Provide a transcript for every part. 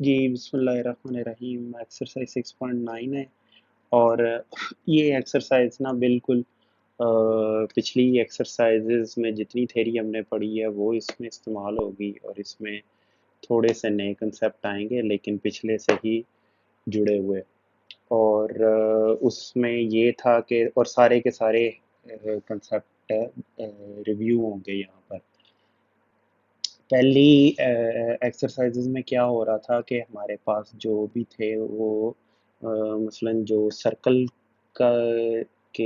जी बिस्मिल्लाहिर्रहमानिर्रहीम। एक्सरसाइज 6.9 है और ये एक्सरसाइज ना बिल्कुल पिछली एक्सरसाइजेज में जितनी थ्योरी हमने पढ़ी है वो इसमें इस्तेमाल होगी और इसमें थोड़े से नए कंसेप्ट आएंगे लेकिन पिछले से ही जुड़े हुए। और उसमें ये था कि और सारे के सारे कंसेप्ट रिव्यू होंगे यहाँ पर। पहली एक्सरसाइजेज में क्या हो रहा था कि हमारे पास जो भी थे वो मसलन जो सर्कल का के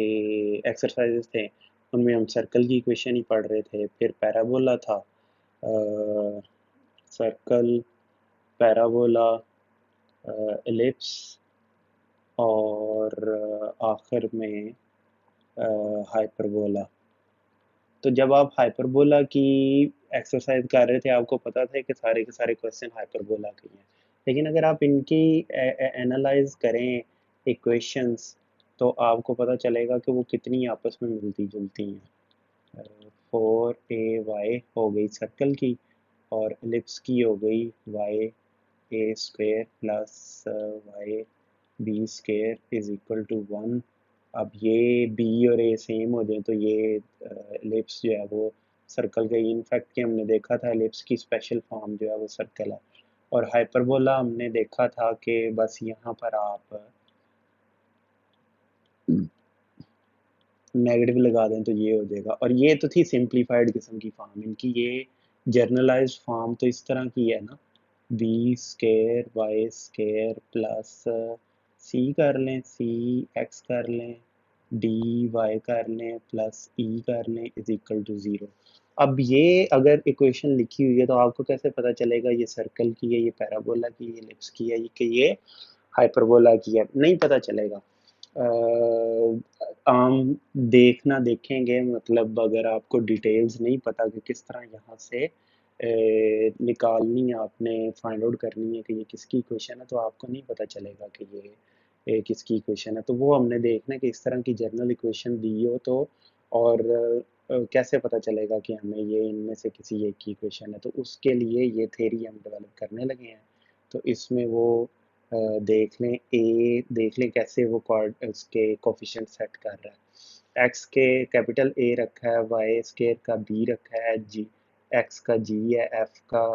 एक्सरसाइजेज थे उनमें हम सर्कल की इक्वेशन ही पढ़ रहे थे। फिर पैराबोला था, सर्कल, पैराबोला, एलिप्स और आखिर में हाइपरबोला। तो जब आप हाइपरबोला की एक्सरसाइज कर रहे थे आपको पता था कि सारे के सारे क्वेश्चन हाइपरबोला के ही हैं, लेकिन अगर आप इनकी एनालाइज करें इक्वेशंस तो आपको पता चलेगा कि वो कितनी आपस में मिलती जुलती हैं। 4ay हो गई सर्कल की और एलिप्स की हो गई Y A square plus Y B square is equal to 1। अब ये बी और ए सेम हो जाए तो ये एलिप्स जो है वो सर्कल का, इनफैक्ट कि हमने देखा था एलिप्स की स्पेशल फॉर्म जो है वो सर्कल है। और हाइपरबोला हमने देखा था कि बस यहाँ पर आप नेगेटिव लगा दें तो ये हो जाएगा। और ये तो थी सिंप्लीफाइड किस्म की फॉर्म, इनकी ये जर्नलाइज्ड फॉर्म तो इस तरह की है ना, B square Y square plus C कर लें, सी एक्स कर लें, डी वाई कर लें प्लस ई कर लें इज इक्वल टू ज़ीरो। अब ये अगर इक्वेशन लिखी हुई है तो आपको कैसे पता चलेगा ये सर्कल की है, ये पैराबोला की है, ये एलिप्स की है, कि ये हाइपरबोला की है? नहीं पता चलेगा। आम देखना देखेंगे, मतलब अगर आपको डिटेल्स नहीं पता कि किस तरह यहाँ से निकालनी है, आपने फाइंड आउट करनी है कि ये किसकी इक्वेशन है, तो आपको नहीं पता चलेगा कि ये किसकी इक्वेशन है। तो वो हमने देखना है कि इस तरह की जनरल इक्वेशन दी हो तो, और कैसे पता चलेगा कि हमें ये इनमें से किसी एक की इक्वेशन है। तो उसके लिए ये थ्योरी हम डेवलप करने लगे हैं। तो इसमें वो देख लें कैसे वो कॉर्ड उसके कोफिशिएंट सेट कर रहा है। एक्स के कैपिटल ए रखा है, वाई स्केयर का बी रखा है, जी एक्स का जी है, एफ का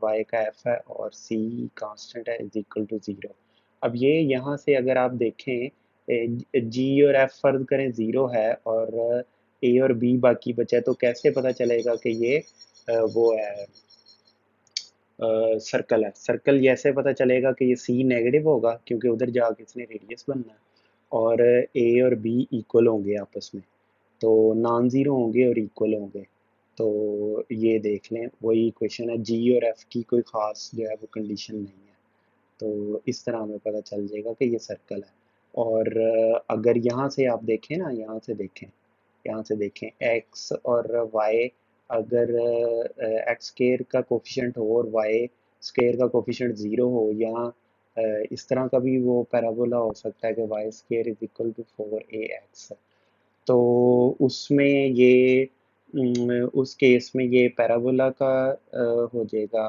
वाई का एफ है और सी कांस्टेंट है इज इक्वल टू ज़ीरो। अब ये यहाँ से अगर आप देखें जी और एफ फर्ज करें ज़ीरो है और ए और बी बाकी बचा है, तो कैसे पता चलेगा कि ये वो है सर्कल है। सर्कल जैसे पता चलेगा कि ये सी नेगेटिव होगा क्योंकि उधर जाके इसने रेडियस बनना है, और ए और बी इक्वल होंगे आपस में, तो नॉन ज़ीरो होंगे और इक्वल होंगे। तो ये देख लें वही इक्वेशन है, जी और एफ की कोई ख़ास जो है वो कंडीशन नहीं है। तो इस तरह हमें पता चल जाएगा कि ये सर्कल है। और अगर यहाँ से आप देखें ना, यहाँ से देखें एक्स और वाई, अगर एक्स स्केयर का कोफिशिएंट हो और वाई स्केयर का कोफिशिएंट ज़ीरो हो, या इस तरह का भी वो पैराबोला हो सकता है कि Y square is equal to 4ax। तो उसमें ये उस केस में ये पैराबोला का हो जाएगा,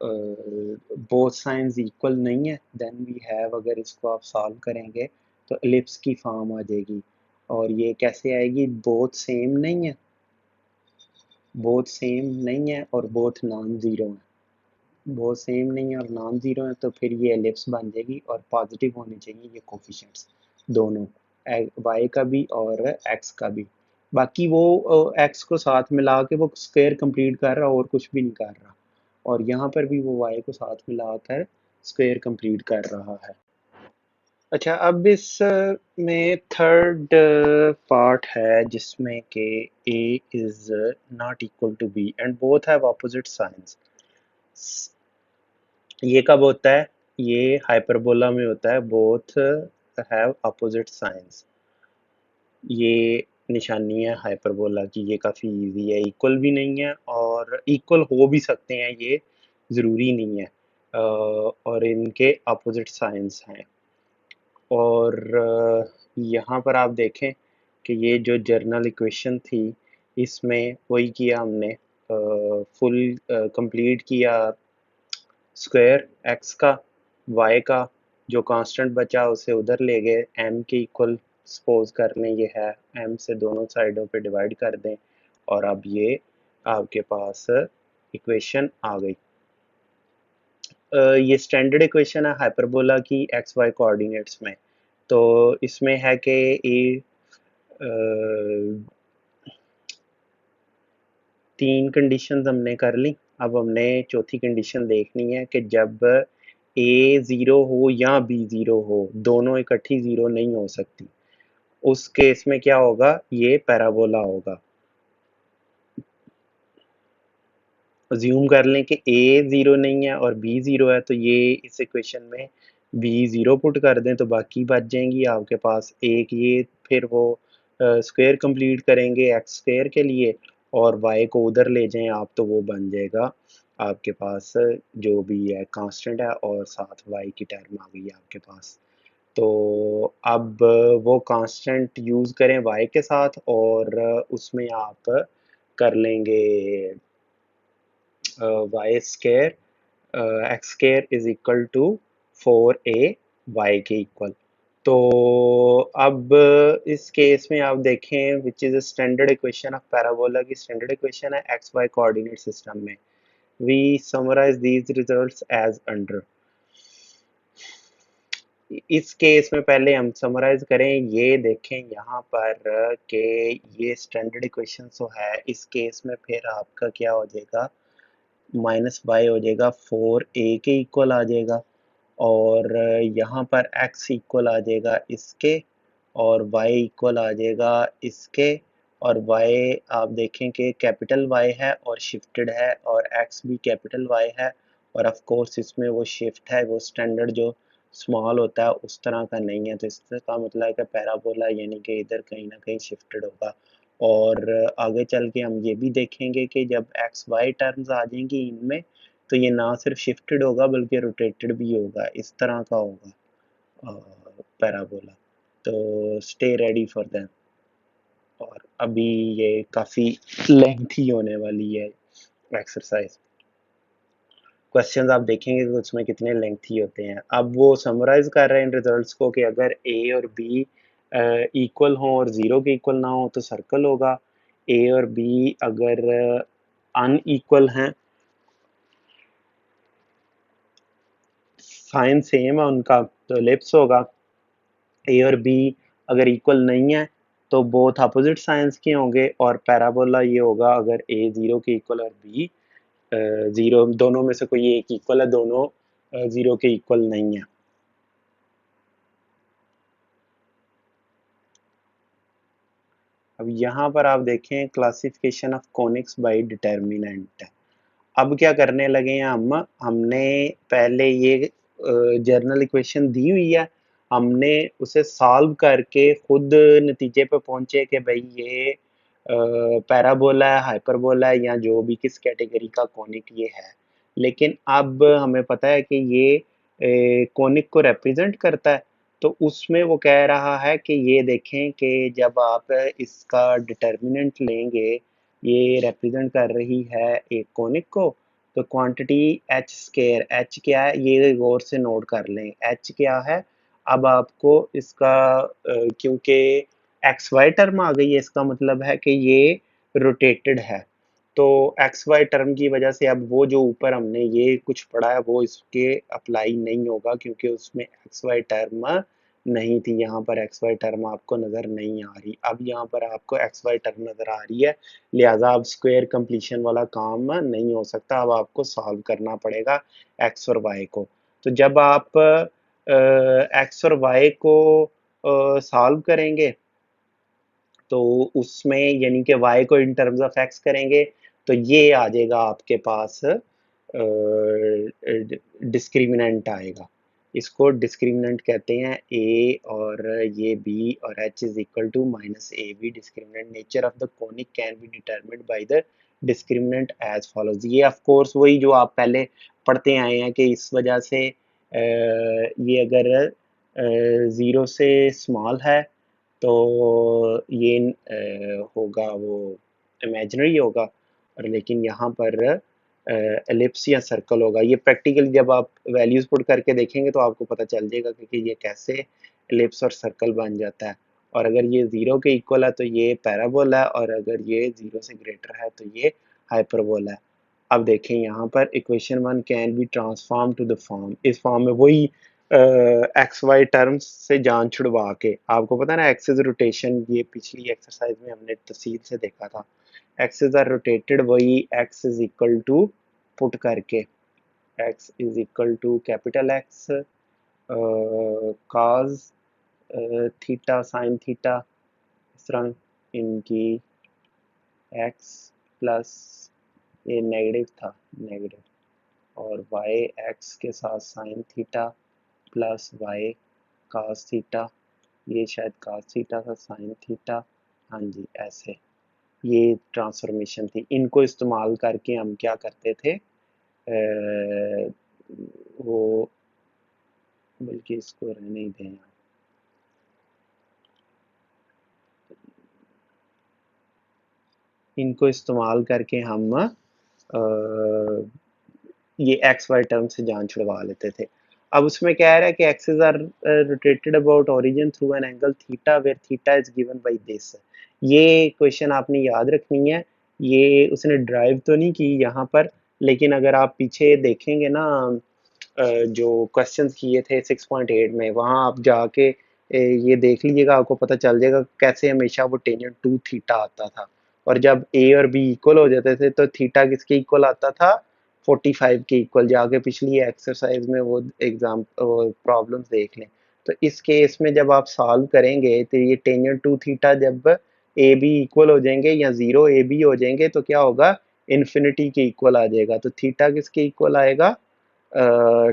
बोथ साइंस इक्वल नहीं है, देन वी हैव, अगर इसको आप सॉल्व करेंगे तो एलिप्स की फॉर्म आ जाएगी। और ये कैसे आएगी? बोथ सेम नहीं है, बोथ सेम नहीं है और बोथ नॉन ज़ीरो है। बोथ सेम नहीं है और नॉन ज़ीरो है तो फिर ये एलिप्स बन जाएगी और पॉजिटिव होने चाहिए ये कोफिशिएंट्स दोनों, वाई का भी और एक्स का भी। बाकी वो एक्स को साथ मिला के वो स्क्वायर कंप्लीट कर रहा और कुछ भी नहीं कर रहा, और यहाँ पर भी वो वाई को साथ मिलाकर स्क्वायर कंप्लीट कर रहा है। अच्छा, अब इस में थर्ड पार्ट है जिसमें कि A is not equal to B and both have opposite signs. ये कब होता है? ये हाइपरबोला में होता है, बोथ हैव अपोजिट साइंस। ये निशानी है हाइपरबोला की, ये काफ़ी इजी है, इक्वल भी नहीं है और इक्वल हो भी सकते हैं, ये ज़रूरी नहीं है। और इनके अपोजिट साइंस हैं। और यहाँ पर आप देखें कि ये जो जर्नल इक्वेशन थी इसमें वही किया हमने, फुल कंप्लीट किया स्क्वायर एक्स का, वाई का जो कांस्टेंट बचा उसे उधर ले गए, एम के इक्वल सपोज कर लें ये है, एम से दोनों साइडों पे डिवाइड कर दें और अब ये आपके पास इक्वेशन आ गई। ये स्टैंडर्ड इक्वेशन है हाइपरबोला की एक्स वाई कोऑर्डिनेट्स में। तो इसमें है कि ए तीन कंडीशंस हमने कर ली। अब हमने चौथी कंडीशन देखनी है कि जब ए ज़ीरो हो या बी ज़ीरो हो, दोनों इकट्ठी ज़ीरो नहीं हो सकती, उस केस में क्या होगा, ये पैराबोला होगा। अज्यूम कर लें कि ए ज़ीरो नहीं है और बी ज़ीरो है, तो ये इस इक्वेशन में बी ज़ीरो पुट कर दें तो बाकी बच जाएंगी आपके पास एक ये, फिर वो स्क्वायर कंप्लीट करेंगे एक्स स्क्वायर के लिए और वाई को उधर ले जाएं आप तो वो बन जाएगा आपके पास जो भी है कांस्टेंट है और साथ वाई की टर्म आ गई आपके पास। तो अब वो कांस्टेंट यूज़ करें वाई के साथ और उसमें आप कर लेंगे Y square X square is equal to 4a Y के इक्वल। तो अब इस केस में आप देखें which is a standard equation of parabola की स्टैंडर्ड इक्वेशन है एक्स वाई कोऑर्डिनेट सिस्टम में। We summarize these results as under. इस केस में पहले हम समराइज करें, ये देखें यहाँ पर कि ये स्टैंडर्ड इक्वेशन तो है, इस केस में फिर आपका क्या हो जाएगा, माइनस वाई हो जाएगा 4a के इक्वल आ जाएगा और यहाँ पर x इक्वल आ जाएगा इसके और y इक्वल आ जाएगा इसके और y आप देखें कि कैपिटल Y है और शिफ्टेड है और x भी कैपिटल Y है और ऑफ कोर्स इसमें वो शिफ्ट है, वो स्टैंडर्ड जो स्मॉल होता है उस तरह का नहीं है, तो इसका मतलब है कि पैराबोला यानी कि इधर कहीं ना कहीं शिफ्टेड होगा। और आगे चल के हम ये भी देखेंगे कि जब एक्स वाई टर्म्स आ जाएंगी इनमें तो ये ना सिर्फ शिफ्टेड होगा बल्कि रोटेटेड भी होगा, इस तरह का होगा पैराबोला। तो स्टे रेडी फॉर दैम। और अभी ये काफ़ी लेंथी होने वाली है एक्सरसाइज, क्वेश्चंस आप देखेंगे कि उसमें कितने लेंथी होते हैं। अब वो समराइज कर रहे हैं रिजल्ट्स को कि अगर ए और बी इक्वल हो और ज़ीरो के इक्वल ना हो तो सर्कल होगा, ए और बी अगर अनइक्वल हैं, साइन सेम है उनका तो एलिप्स होगा। ए और बी अगर इक्वल नहीं है तो बोथ अपोजिट साइंस के होंगे और पैराबोला ये होगा अगर ए ज़ीरो के इक्वल और बी ज़ीरो, दोनों में से कोई एक इक्वल है, दोनों ज़ीरो के इक्वल नहीं है। अब यहाँ पर आप देखें classification of conics bye determinant. अब क्या करने लगे हैं हमने पहले ये जर्नल इक्वेशन दी हुई है, हमने उसे सॉल्व करके खुद नतीजे पे पहुंचे कि भाई ये पैराबोला है, हाइपरबोला है या जो भी किस कैटेगरी का कॉनिक ये है। लेकिन अब हमें पता है कि ये कॉनिक को रिप्रेजेंट करता है, तो उसमें वो कह रहा है कि ये देखें कि जब आप इसका डिटर्मिनेंट लेंगे, ये रिप्रेजेंट कर रही है एक कॉनिक को, तो क्वांटिटी एच स्केयर, एच क्या है ये गौर से नोट कर लें, एच क्या है। अब आपको इसका क्योंकि एक्स वाई टर्म आ गई है इसका मतलब है कि ये रोटेटेड है, तो एक्स वाई टर्म की वजह से अब वो जो ऊपर हमने ये कुछ पढ़ा है वो इसके अप्लाई नहीं होगा क्योंकि उसमें एक्स वाई टर्म नहीं थी। यहाँ पर एक्स वाई टर्म आपको नज़र नहीं आ रही, अब यहाँ पर आपको एक्स वाई टर्म नज़र आ रही है, लिहाजा अब स्क्वायर कंप्लीशन वाला काम नहीं हो सकता, अब आपको सॉल्व करना पड़ेगा एक्स और वाई को। तो जब आप एक्स और वाई को सॉल्व करेंगे तो उसमें यानी कि y को इन टर्म्स ऑफ x करेंगे तो ये आ जाएगा आपके पास डिस्क्रिमिनेंट आएगा, इसको डिस्क्रिमिनेंट कहते हैं। a और ये b और h is equal to minus A B discriminant. Nature of the conic can be determined by the discriminant as follows. ये ऑफ कोर्स वही जो आप पहले पढ़ते आए हैं कि इस वजह से ये अगर ज़ीरो से स्मॉल है तो ये होगा वो इमेजिनरी होगा, और लेकिन यहाँ पर एलिप्स या सर्कल होगा। ये प्रैक्टिकली जब आप वैल्यूज पुट करके देखेंगे तो आपको पता चल जाएगा कि ये कैसे एलिप्स और सर्कल बन जाता है। और अगर ये जीरो के इक्वल है तो ये पैराबोला है, और अगर ये जीरो से ग्रेटर है तो ये हाइपरबोला है। अब देखें यहाँ पर equation one can be transform to the form, इस फॉर्म में वही एक्स वाई टर्म्स से जान छुड़वा के, आपको पता है ना एक्सिस रोटेशन, ये पिछली एक्सरसाइज में हमने तफसील से देखा था। एक्सिस आर रोटेटेड, वही X is equal to put करके x is equal to capital X cos theta sine theta, इस तरह इनकी x प्लस ये नेगेटिव था नेगेटिव, और y x के साथ sine theta plus y cos theta, ये शायद cos थीटा था साइन थीटा, हाँ जी ऐसे ये ट्रांसफॉर्मेशन थी। इनको इस्तेमाल करके हम क्या करते थे, वो बल्कि इसको रहने ही दें, इनको इस्तेमाल करके हम ये एक्स वाई टर्म से जान छुड़वा लेते थे। अब उसमें क्या है कि axis are rotated about origin through an angle theta where theta is given by this. ये क्वेश्चन आपने याद रखनी है, ये उसने ड्राइव तो नहीं की यहाँ पर, लेकिन अगर आप पीछे देखेंगे ना जो क्वेश्चंस किए थे 6.8 में, वहाँ आप जाके ये देख लीजिएगा, आपको पता चल जाएगा कैसे हमेशा वो टेंजेंट टू थीटा आता था, और जब ए और बी इक्वल हो जाते थे तो थीटा किसके इक्वल आता था, 45 के इक्वल। जाके पिछली एक्सरसाइज में वो एग्जाम प्रॉब्लम्स देख लें। तो इस केस में जब आप सॉल्व करेंगे तो ये टेंजेंट टू थीटा जब ए बी इक्वल हो जाएंगे या जीरो ए बी हो जाएंगे तो क्या होगा, इन्फिनिटी के इक्वल आ जाएगा। तो थीटा किसके इक्वल आएगा,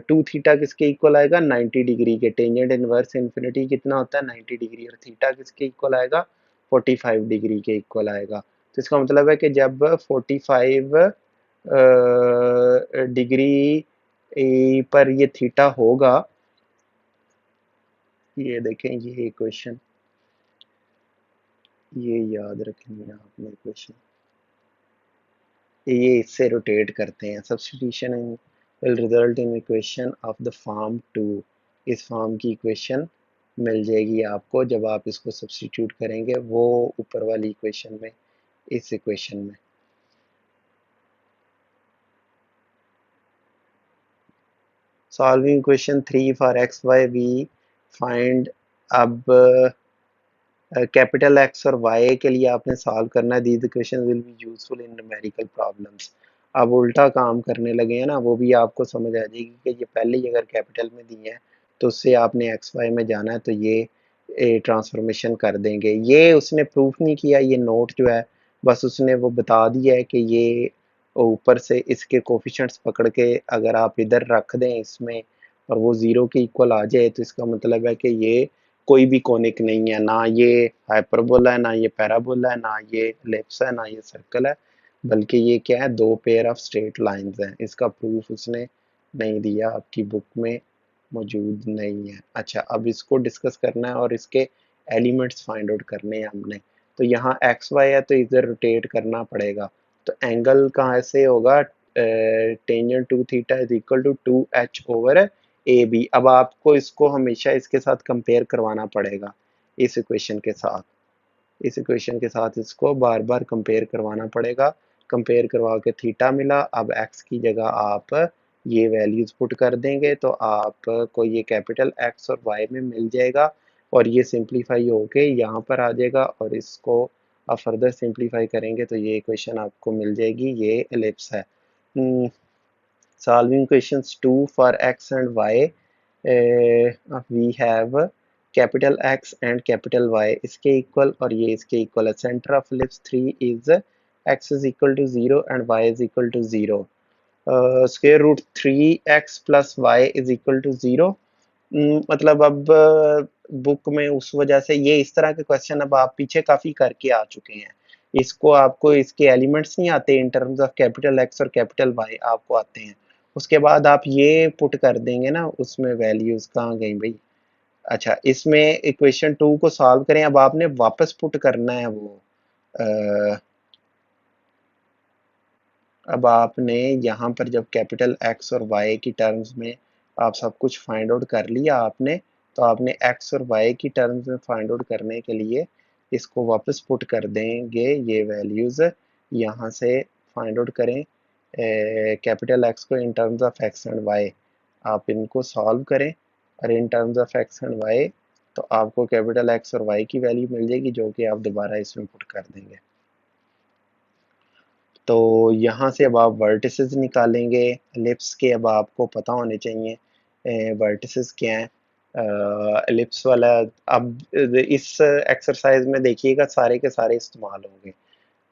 टू थीटा किसके इक्वल आएगा, 90 डिग्री के। टेंजेंट इनवर्स इन्फिनिटी कितना होता है, 90 डिग्री, और थीटा किसके इक्वल आएगा, 45 डिग्री के इक्वल आएगा। तो इसका मतलब है कि जब 45 डिग्री पर ये थीटा होगा, ये देखें ये इक्वेशन, ये याद रखनी है आपने इक्वेशन, ये इससे रोटेट करते हैं। Substitution in will result in equation of the form two, इस फॉर्म की इक्वेशन मिल जाएगी आपको जब आप इसको सब्स्टिट्यूट करेंगे वो ऊपर वाली इक्वेशन में, इस इक्वेशन में। Solving equation 3 for X Y we find, अब कैपिटल एक्स और वाई के लिए आपने सॉल्व करना है। These equations will be useful in numerical problems. अब उल्टा काम करने लगे हैं ना, वो भी आपको समझ आ जाएगी कि ये पहले ही अगर कैपिटल में दिए हैं तो उससे आपने एक्स वाई में जाना है तो ये ट्रांसफॉर्मेशन कर देंगे। ये उसने प्रूफ नहीं किया, ये नोट जो है बस उसने वो बता दिया है कि ये ऊपर से इसके कोफिशिएंट्स पकड़ के अगर आप इधर रख दें इसमें और वो ज़ीरो के इक्वल आ जाए तो इसका मतलब है कि ये कोई भी कोनिक नहीं है, ना ये हाइपरबोला है, ना ये पैराबोला है, ना ये एलिप्स है, ना ये सर्कल है, बल्कि ये क्या है, दो पेयर ऑफ स्ट्रेट लाइंस हैं। इसका प्रूफ उसने नहीं दिया, आपकी बुक में मौजूद नहीं है। अच्छा, अब इसको डिस्कस करना है और इसके एलिमेंट्स फाइंड आउट करने हैं हमने। तो यहाँ एक्स वाई है तो इधर रोटेट करना पड़ेगा, तो एंगल कहाँ से होगा, tangent two theta is equal to 2h over A B. अब आपको इसको हमेशा इसके साथ कंपेयर करवाना पड़ेगा, इस इक्वेशन के साथ, इस इक्वेशन के साथ इसको बार बार कंपेयर करवाना पड़ेगा। कंपेयर करवा के थीटा मिला, अब एक्स की जगह आप ये वैल्यूज पुट कर देंगे तो आपको ये कैपिटल एक्स और वाई में मिल जाएगा, और ये सिंप्लीफाई होके यहाँ पर आ जाएगा, और इसको आप फर्दर सिंप्लीफाई करेंगे तो ये इक्वेशन आपको मिल जाएगी, ये एलिप्स है। Solving questions 2 for x and y, we have capital X and capital Y इसके इक्वल और ये इसके इक्वल है। Centre of ellipse 3 is x is equal to 0 and y is equal to 0. Square root 3x plus y is equal to 0. मतलब अब book में उस वजह से ये इस तरह के क्वेश्चन अब आप पीछे काफ़ी करके आ चुके हैं। इसको आपको इसके एलिमेंट्स नहीं आते इन टर्म्स ऑफ कैपिटल एक्स और कैपिटल वाई, आपको आते हैं। उसके बाद आप ये पुट कर देंगे ना, उसमें वैल्यूज कहाँ गई भाई। अच्छा, इसमें इक्वेशन 2 को सॉल्व करें, अब आपने वापस पुट करना है वो अब आपने यहाँ पर जब कैपिटल एक्स और वाई की टर्म्स में आप सब कुछ फाइंड आउट कर लिया आपने, तो आपने एक्स और वाई की टर्म्स में फाइंड आउट करने के लिए इसको वापस पुट कर देंगे, ये वैल्यूज़ यहाँ से फाइंड आउट करें कैपिटल एक्स को in terms of x and Y, आप इनको सॉल्व करें और in terms of x and Y तो आपको कैपिटल एक्स और वाई की वैल्यू मिल जाएगी जो कि आप दोबारा इसमें पुट कर देंगे। तो यहाँ से अब आप वर्टिसेस निकालेंगे एलिप्स के, अब आपको पता होने चाहिए वर्टिसेस क्या है एलिप्स वाला। अब इस एक्सरसाइज में देखिएगा सारे के सारे इस्तेमाल होंगे,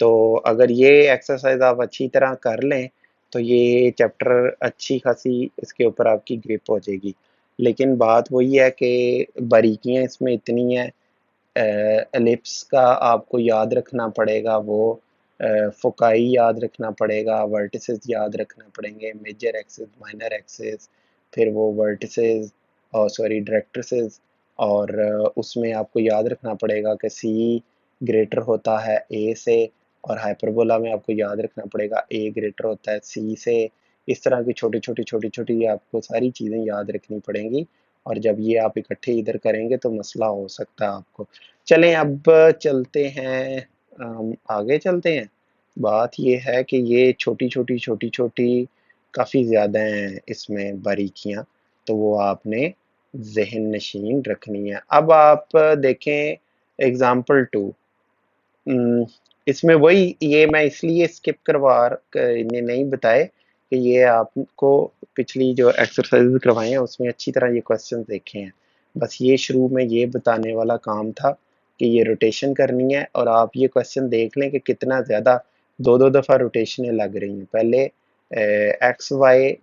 तो अगर ये एक्सरसाइज आप अच्छी तरह कर लें तो ये चैप्टर अच्छी खासी इसके ऊपर आपकी ग्रिप हो जाएगी। लेकिन बात वही है कि बारीकियां इसमें इतनी हैं, एलिप्स का आपको याद रखना पड़ेगा, वो फोकाई याद रखना पड़ेगा, वर्टिसेस याद रखना पड़ेंगे, मेजर एक्सिस माइनर एक्सिस, फिर वो वर्टिसेस और सॉरी डायरेक्ट्रिसेस, और उसमें आपको याद रखना पड़ेगा कि सी ग्रेटर होता है ए से, और हाइपरबोला में आपको याद रखना पड़ेगा ए ग्रेटर होता है सी से। इस तरह की छोटी छोटी छोटी छोटी आपको सारी चीज़ें याद रखनी पड़ेंगी, और जब ये आप इकट्ठे इधर करेंगे तो मसला हो सकता है आपको। चलें अब चलते हैं, आगे चलते हैं। बात ये है कि ये छोटी छोटी छोटी छोटी काफ़ी ज़्यादा हैं इसमें बारीकियाँ, तो वो आपने जहन नशीन रखनी है। अब आप देखें एग्जाम्पल 2, इसमें वही ये मैं इसलिए स्किप करवा इन्हें नहीं बताए कि ये आपको पिछली जो एक्सरसाइज करवाए हैं उसमें अच्छी तरह ये क्वेश्चन देखे हैं। बस ये शुरू में ये बताने वाला काम था कि ये रोटेशन करनी है, और आप ये क्वेश्चन देख लें कि कितना ज़्यादा दो दो दफ़ा रोटेशनें लग रही हैं। पहले एक्स वाई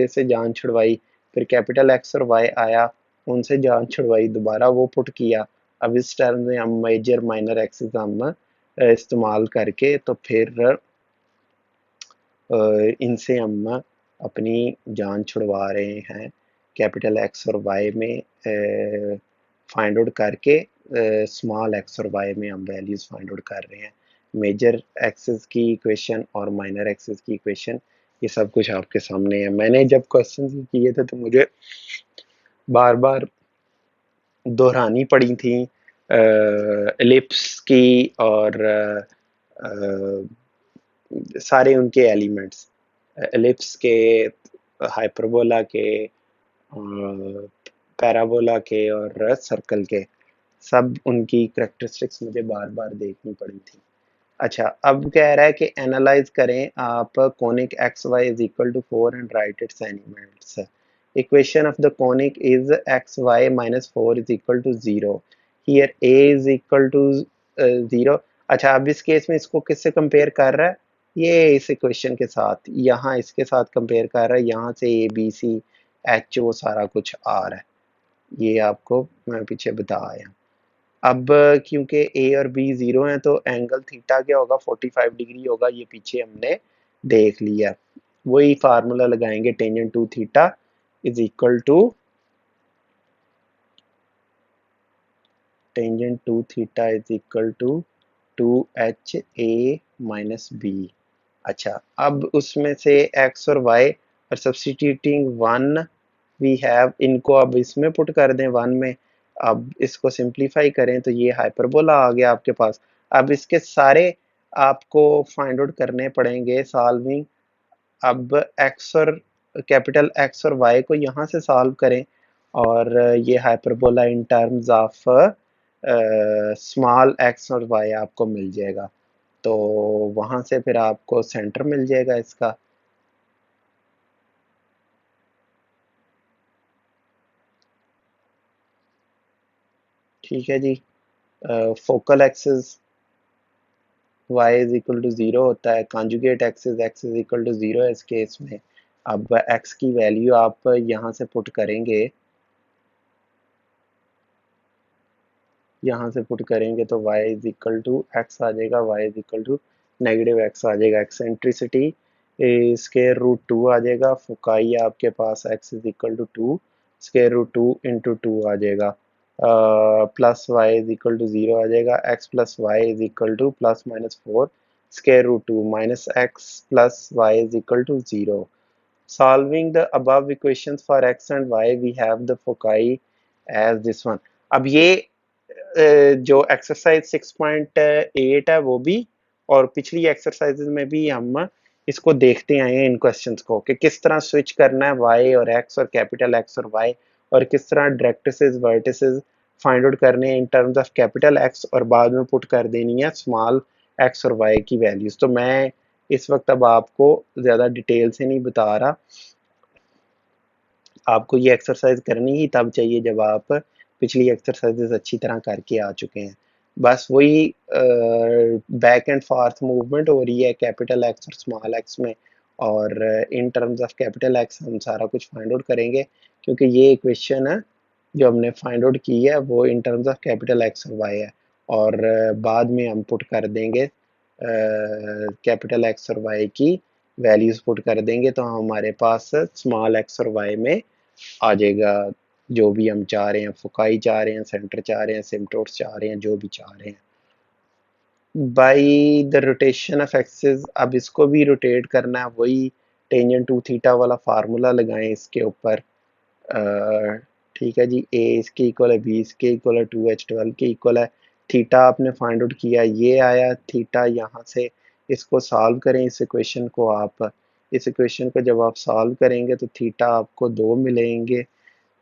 से जान छुड़वाई, फिर कैपिटल एक्स और वाई आया, उनसे जान छुड़वाई, दोबारा वो पुट किया। अब इस टर्म में हम मेजर माइनर एक्सिस हम इस्तेमाल करके तो फिर इनसे हम अपनी जान छुड़वा रहे हैं कैपिटल एक्स और वाई में फाइंड आउट करके, स्मॉल एक्स और वाई में हम वैल्यूज़ फाइंड आउट कर रहे हैं। मेजर एक्सिस की इक्वेशन और माइनर एक्सिस की इक्वेशन ये सब कुछ आपके सामने है। मैंने जब क्वेश्चन किए थे तो मुझे बार बार दोहरानी पड़ी थी एलिप्स की और सारे उनके एलिमेंट्स, एलिप्स के, हाइपरबोला के, पैराबोला के और सर्कल के, सब उनकी करेक्टरिस्टिक्स मुझे बार बार देखनी पड़ी थी। अच्छा, अब कह रहा है कि एनालाइज करें आप conic X Y is equal to 4 and write its elements. Equation of the conic is X Y minus 4 is equal to 0, here A is equal to 0। अच्छा, अब इस केस में इसको किससे कंपेयर कर रहा है, ये इस इक्वेशन के साथ, यहाँ इसके साथ कंपेयर कर रहा है, यहाँ से ए बी सी एच वो सारा कुछ आ रहा है, ये आपको मैं पीछे बता आया। अब क्योंकि ए और बी ज़ीरो हैं तो एंगल थीटा क्या होगा, 45 डिग्री होगा, ये पीछे हमने देख लिया। वही फार्मूला लगाएंगे, tangent two theta is equal to tangent two theta is equal to 2ha minus B. अच्छा, अब उसमें से x और y और सब्सटीट्यूटिंग 1 वी हैव, इनको अब इसमें पुट कर दें 1 में। अब इसको सिंप्लीफाई करें तो ये हाइपरबोला आ गया आपके पास। अब इसके सारे आपको फाइंड आउट करने पड़ेंगे सॉल्विंग। अब x और कैपिटल x और y को यहाँ से सॉल्व करें, और ये hyperbola in terms of small x और y आपको मिल जाएगा, तो वहाँ से फिर आपको सेंटर मिल जाएगा इसका। ठीक है जी, focal axis y is equal to 0 होता है, conjugate axis x is equal to 0 है इस केस में। अब x की वैल्यू आप यहाँ से पुट करेंगे, यहाँ से पुट करेंगे तो y is equal to X आ जाएगा, y is equal to negative X आ जाएगा, एक्सेंट्रिसिटी स्केयर रूट 2 आ जाएगा, फोकाई आपके पास x is equal to 2 square root 2 into 2 आ जाएगा, plus y is equal to 0 आ जाएगा, x plus Y is equal to plus minus 4 square root 2 minus x plus y is equal to 0. Solving the above equations for x and y, we have the foci as this one. अब ये जो exercise 6.8 है वो भी, और पिछली exercises में भी हम इसको देखते आए हैं इन क्वेश्चंस को, कि किस तरह स्विच करना है y और x और कैपिटल X और y, और किस तरह डायरेक्ट्रिसेस वर्टिसेस फाइंड आउट करने हैं इन टर्म्स ऑफ कैपिटल X, और बाद में पुट कर देनी है स्मॉल x और y की वैल्यूज। तो मैं इस वक्त अब आपको ज़्यादा डिटेल से नहीं बता रहा, आपको ये एक्सरसाइज करनी ही तब चाहिए जब आप पिछली एक्सरसाइजेस अच्छी तरह करके आ चुके हैं। बस वही बैक एंड फोर्थ मूवमेंट हो रही है कैपिटल एक्स और स्मॉल एक्स में, और in terms of capital x हम सारा कुछ फाइंड आउट करेंगे, क्योंकि ये इक्वेशन है जो हमने फाइंड आउट की है वो इन टर्म्स ऑफ कैपिटल एक्स और वाई है, और बाद में हम पुट कर देंगे कैपिटल एक्स और वाई की वैल्यूज पुट कर देंगे, तो हमारे पास स्मॉल एक्स और वाई में आ जाएगा जो भी हम चाह रहे हैं, फोकाई चाह रहे हैं, सेंटर चाह रहे हैं, सिम्टोर्स चाह रहे हैं, जो भी चाह रहे हैं। By the rotation of axis, अब इसको भी रोटेट करना है, वही टेंजेंट टू थीटा वाला फार्मूला लगाएं इसके ऊपर। ठीक है जी, ए इसके इक्वल है, बी इसके इक्वल है, 2h12 के इक्वल है, थीटा आपने फाइंड आउट किया, ये आया थीटा, यहाँ से इसको सॉल्व करें इस इक्वेशन को, आप इस इक्वेशन को जब आप सॉल्व करेंगे तो थीटा आपको 2 मिलेंगे।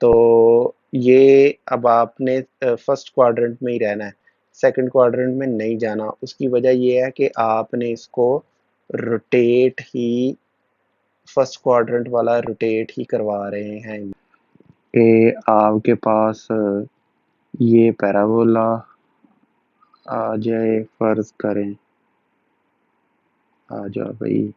तो ये अब आपने फर्स्ट क्वाड्रेंट में ही रहना है, सेकंड क्वाड्रेंट में नहीं जाना। उसकी वजह ये है कि आपने इसको रोटेट ही, फर्स्ट क्वाड्रेंट वाला रोटेट ही करवा रहे हैं। कि आपके पास ये पैराबोला आ जाए, फर्ज करें, आ जाओ भाई,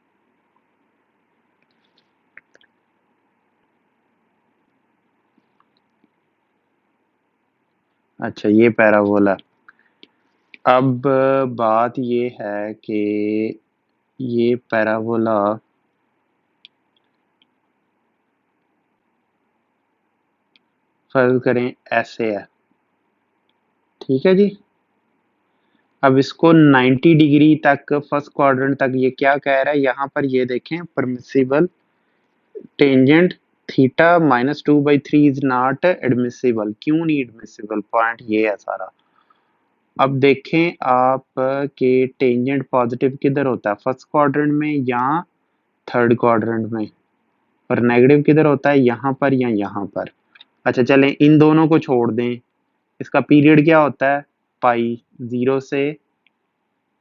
अच्छा ये पैराबोला। अब बात ये है कि ये पैराबोला फर्ज करें ऐसे है, ठीक है जी। अब इसको 90 डिग्री तक, फर्स्ट क्वाड्रेंट तक, ये क्या कह रहा है यहाँ पर, ये देखें, permissible tangent theta -2/3 is not admissible. क्यों नहीं एडमिसिबल, पॉइंट ये है सारा। अब देखें आप कि टेंजेंट पॉजिटिव किधर होता है, फर्स्ट क्वाड्रेंट में या थर्ड क्वाड्रेंट में, और नेगेटिव किधर होता है, यहाँ पर या यहाँ पर। अच्छा चलें इन दोनों को छोड़ दें, इसका पीरियड क्या होता है, पाई, 0 से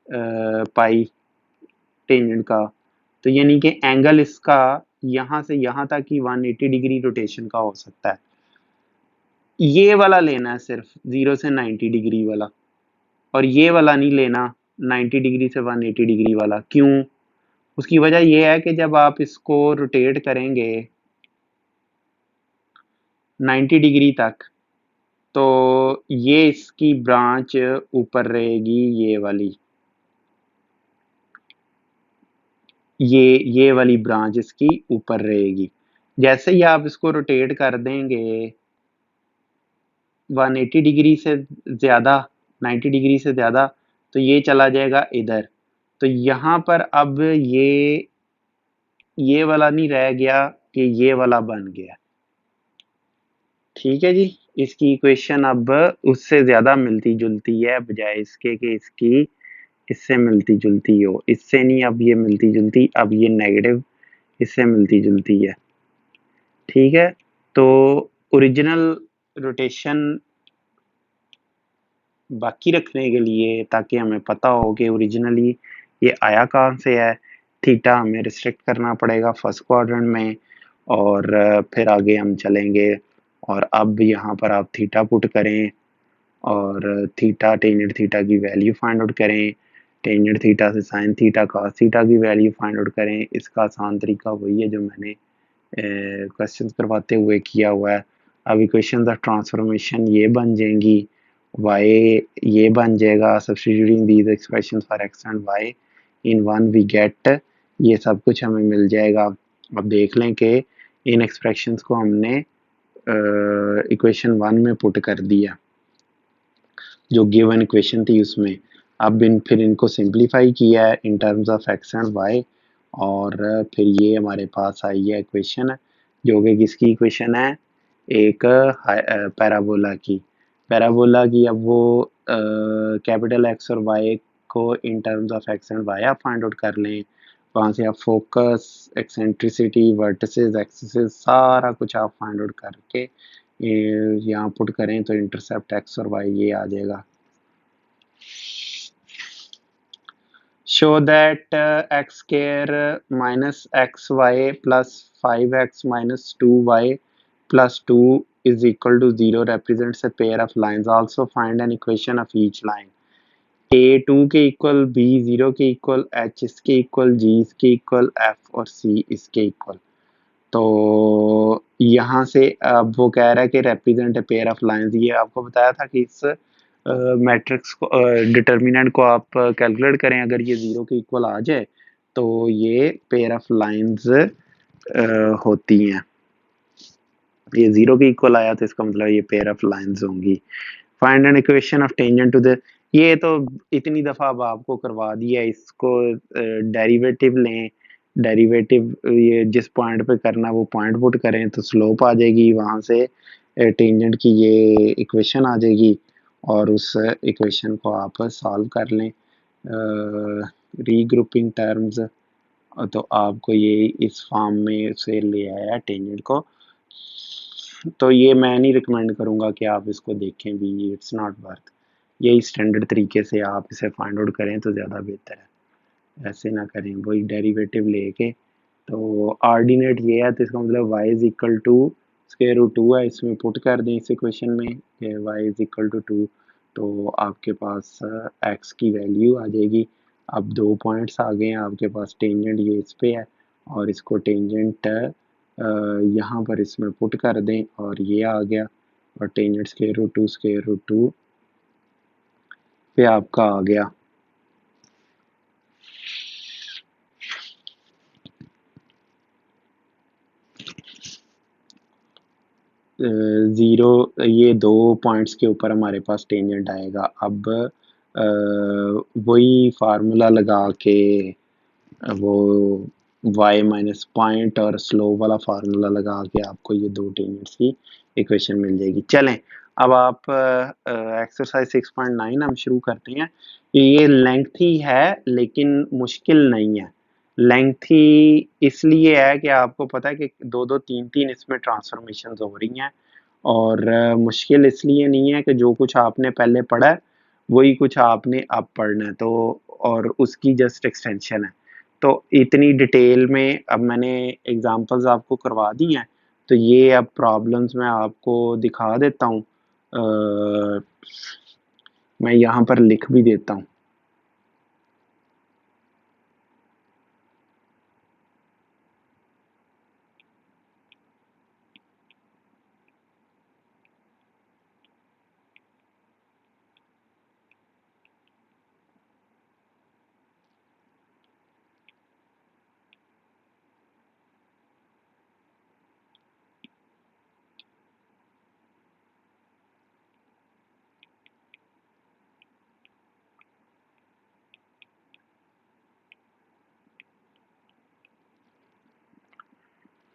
पाई टेंजेंट का, तो यानी कि एंगल इसका यहाँ से यहाँ तक ही 180 डिग्री रोटेशन का हो सकता है। ये वाला लेना है सिर्फ 0 से 90 डिग्री वाला, और ये वाला नहीं लेना 90 डिग्री से 180 डिग्री वाला। क्यों? उसकी वजह ये है कि जब आप इसको रोटेट करेंगे 90 डिग्री तक, तो ये इसकी ब्रांच ऊपर रहेगी, ये वाली, ये वाली ब्रांच इसकी ऊपर रहेगी। जैसे ही आप इसको रोटेट कर देंगे 180 डिग्री से ज़्यादा, 90 डिग्री से ज़्यादा, तो ये चला जाएगा इधर। तो यहाँ पर अब ये वाला नहीं रह गया कि ये वाला बन गया, ठीक है जी। इसकी इक्वेशन अब उससे ज़्यादा मिलती जुलती है, बजाय इसके कि इसकी इससे मिलती जुलती हो, इससे नहीं अब ये मिलती जुलती, अब ये नेगेटिव इससे मिलती जुलती है, ठीक है। तो ओरिजिनल रोटेशन बाकी रखने के लिए, ताकि हमें पता हो कि ओरिजिनली ये आया कहाँ से है, थीटा हमें रिस्ट्रिक्ट करना पड़ेगा फर्स्ट क्वाड्रेंट में, और फिर आगे हम चलेंगे। और अब यहाँ पर आप थीटा पुट करें, और थीटा टेंजेंट थीटा की वैल्यू फाइंड आउट करें, टेंजेंट थीटा से साइन थीटा कॉस थीटा की वैल्यू फाइंड आउट करें। इसका आसान तरीका वही है जो मैंने क्वेश्चन करवाते हुए किया हुआ है। अब इक्वेशन ऑफ ट्रांसफॉर्मेशन ये बन जाएंगी, y ये बन जाएगा, substituting these expression for x and y in one we get, ये सब कुछ हमें मिल जाएगा। अब देख लें कि इन एक्सप्रेशंस को हमने इक्वेशन 1 में पुट कर दिया, जो गिवन इक्वेशन थी उसमें। अब फिर इनको सिंप्लीफाई किया है in terms of x and Y, और फिर ये हमारे पास आई है इक्वेशन, जो कि किसकी इक्वेशन है, एक पैराबोला की। पैराबोला की अब वो कैपिटल एक्स और वाई को in terms of x and Y आप फाइंड आउट कर लें। वहाँ से आप फोकस, एक्सेंट्रिसिटी, वर्टिसेस, एक्सिस, सारा कुछ आप फाइंड आउट करके यहाँ पुट करें तो इंटरसेप्ट एक्स और वाई ये आ जाएगा। Show that x square minus xy plus 5x minus 2y plus 2 is equal to 0 represents a pair of lines. Also find an equation of each line. A 2 के equal, B 0 के equal, H इसके equal, G इसके equal, F और C इसके equal. तो यहाँ से अब वो कह रहा है कि represent a pair of lines। ये आपको बताया था कि इस मैट्रिक्स को, डिटर्मिनेंट को आप कैलकुलेट करें, अगर ये ज़ीरो के इक्वल आ जाए तो ये पेयर ऑफ लाइंस होती हैं। ये ज़ीरो के इक्वल आया तो इसका मतलब ये पेयर ऑफ लाइंस होंगी। Find an equation of tangent to the, ये तो इतनी दफ़ा अब आपको करवा दिया, इसको डेरिवेटिव लें। डेरिवेटिव ये जिस पॉइंट पे करना वो पॉइंट पुट करें तो स्लोप आ जाएगी, वहाँ से टेंजेंट की ये इक्वेशन आ जाएगी, और उस इक्वेशन को आप सॉल्व कर लें रीग्रुपिंग टर्म्स, तो आपको ये इस फॉर्म में से ले आया टेंजेंट को। तो ये मैं नहीं रिकमेंड करूँगा कि आप इसको देखें भी, इट्स नॉट वर्थ। यही स्टैंडर्ड तरीके से आप इसे फाइंड आउट करें तो ज़्यादा बेहतर है, ऐसे ना करें वही डेरिवेटिव लेके। तो ऑर्डिनेट ये है तो इसका मतलब y is equal to square root 2 है, इसमें पुट कर दें इस इक्वेशन में कि y इज इक्वल टू 2, तो आपके पास x की वैल्यू आ जाएगी। अब दो पॉइंट्स आ गए हैं आपके पास, टेंजेंट ये इस पे है और इसको टेंजेंट यहाँ पर इसमें पुट कर दें और ये आ गया, और टेंजेंट स्क्वायर रूट टू पे आपका आ गया। ज़ीरो, ये दो पॉइंट्स के ऊपर हमारे पास टेंजेंट आएगा। अब वही फार्मूला लगा के वो y माइनस पॉइंट और स्लोप वाला फार्मूला लगा के आपको ये दो टेंजेंट्स की इक्वेशन मिल जाएगी। चलें अब आप एक्सरसाइज 6.9 हम शुरू करते हैं। ये लेंथी है लेकिन मुश्किल नहीं है। लेंथी इसलिए है कि आपको पता है कि दो दो तीन तीन इसमें ट्रांसफॉर्मेशन हो रही हैं, और मुश्किल इसलिए नहीं है कि जो कुछ आपने पहले पढ़ा है वही कुछ आपने अब पढ़ना है, तो और उसकी जस्ट एक्सटेंशन है। तो इतनी डिटेल में अब मैंने एग्जांपल्स आपको करवा दी हैं, तो ये अब प्रॉब्लम्स मैं आपको दिखा देता हूँ। मैं यहाँ पर लिख भी देता हूँ।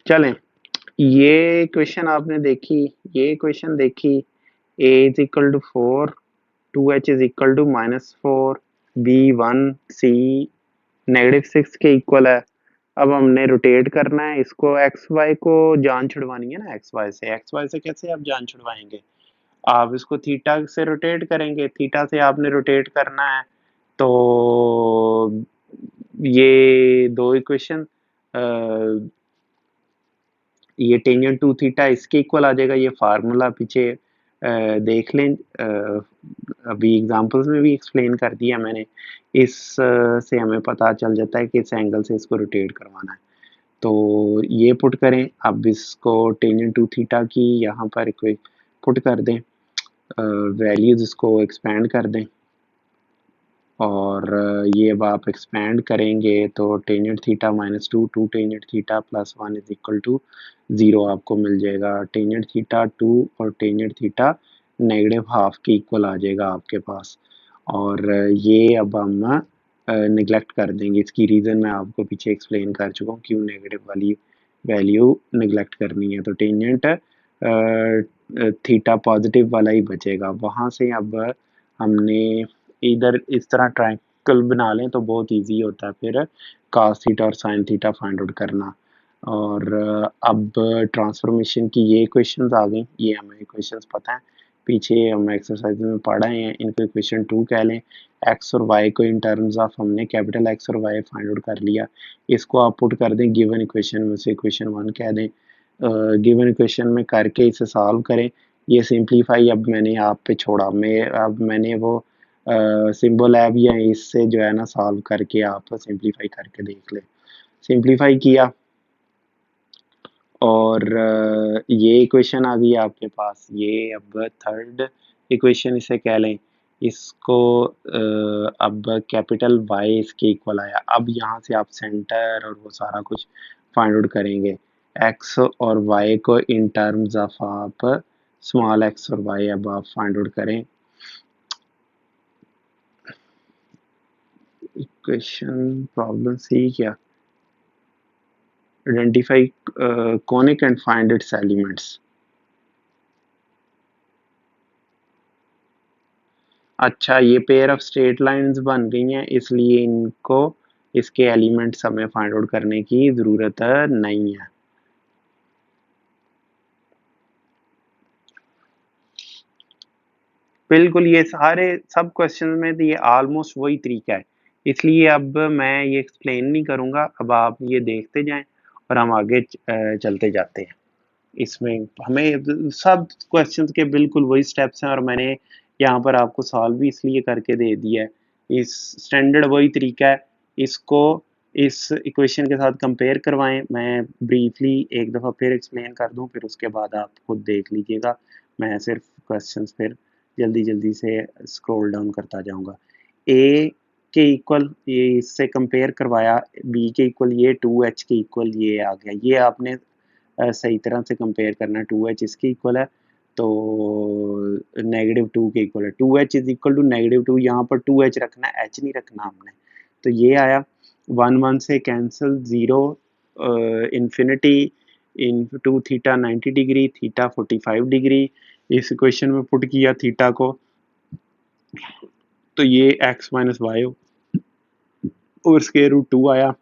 चलें, ये क्वेश्चन आपने देखी, ये क्वेश्चन देखी, a is equal to 4, 2h is equal to -4, b 1, c -6 के इक्वल है। अब हमने रोटेट करना है इसको, एक्स वाई को जान छुड़वानी है ना, एक्स वाई से। एक्स वाई से कैसे आप जान छुड़वाएंगे, आप इसको थीटा से रोटेट करेंगे, थीटा से आपने रोटेट करना है। तो ये दो इक्वेशन, ये टेंजेंट टू थीटा इसके इक्वल आ जाएगा। ये फार्मूला पीछे देख लें, अभी एग्जांपल्स में भी एक्सप्लेन कर दिया मैंने। इस से हमें पता चल जाता है कि इस एंगल से इसको रोटेट करवाना है। तो ये पुट करें, अब इसको टेंजेंट टू थीटा की यहाँ पर पुट कर दें, वैल्यूज इसको एक्सपेंड कर दें, और ये अब आप एक्सपेंड करेंगे तो tangent theta -2, 2 tangent theta plus 1 is equal to 0 आपको मिल जाएगा। टेंजेंट थीटा 2 और टेंजेंट थीटा -½ के इक्वल आ जाएगा आपके पास। और ये अब हम निगलेक्ट कर देंगे। इसकी रीज़न मैं आपको पीछे एक्सप्लेन कर चुका हूँ क्यों नेगेटिव वाली वैल्यू निगलेक्ट करनी है। तो टेंजेंट थीटा पॉजिटिव वाला ही बचेगा। वहाँ से अब हमने इधर इस तरह ट्रायंगल बना लें तो बहुत इजी होता है फिर cos थीटा और sin थीटा फाइंड आउट करना। और अब ट्रांसफॉर्मेशन की ये इक्वेशंस आ गई, ये हमें इक्वेशंस पता है, पीछे हम एक्सरसाइज में पढ़ा हैं। इनको इक्वेशन 2 कह लें। एक्स और वाई को इन टर्म्स ऑफ हमने कैपिटल एक्स और वाई फाइंड आउट कर लिया। इसको आप पुट कर दें गिवन इक्वेशन में से, इक्वेशन 1 कह दें। गिवन इक्वेशन में करके इसे सॉल्व करें। ये सिंप्लीफाई अब मैंने आप पे छोड़ा, मैं अब मैंने वो सिंबल ऐप या इससे जो है ना सॉल्व करके आप सिंप्लीफाई करके देख लें। सिंप्लीफाई किया और ये इक्वेशन आ गई आपके पास। ये अब थर्ड इक्वेशन इसे कह लें। इसको अब कैपिटल वाई इसके इक्वल आया। अब यहाँ से आप सेंटर और वो सारा कुछ फाइंड आउट करेंगे। एक्स और वाई को इन टर्म्स ऑफ आप स्मॉल एक्स और वाई अब आप फाइंड आउट करें। इक्वेशन प्रॉब्लम सी क्या, identify conic and find its elements। अच्छा, ये पेयर ऑफ स्ट्रेट लाइंस बन गई हैं इसलिए इनको इसके एलिमेंट्स हमें फाइंड आउट करने की ज़रूरत नहीं है। बिल्कुल, ये सारे सब क्वेश्चन में तो ये ऑलमोस्ट वही तरीका है, इसलिए अब मैं ये एक्सप्लेन नहीं करूँगा। अब आप ये देखते जाएं और हम आगे चलते जाते हैं। इसमें हमें सब क्वेश्चंस के बिल्कुल वही स्टेप्स हैं और मैंने यहाँ पर आपको सॉल्व भी इसलिए करके दे दिया है। इस स्टैंडर्ड वही तरीका है। इसको इस इक्वेशन के साथ कंपेयर करवाएं। मैं ब्रीफली एक दफ़ा फिर एक्सप्लेन कर दूं, फिर उसके बाद आप खुद देख लीजिएगा। मैं सिर्फ क्वेश्चंस फिर जल्दी जल्दी से स्क्रॉल डाउन करता जाऊंगा। ए के इक्वल ये इससे कंपेयर करवाया, बी के इक्वल ये, 2h के इक्वल ये आ गया। ये आपने सही तरह से कंपेयर करना है। 2h इसके इक्वल है तो -2 के इक्वल है। 2h इज इक्वल टू -2, यहाँ पर 2h रखना है, h नहीं रखना हमने। तो ये आया 1 से cancel, 0 infinity in two theta 90 degree, theta 45 degree. इस इक्वेशन में पुट किया थीटा को तो ये x माइनस वाई और स्क्वायर रूट 2 आया।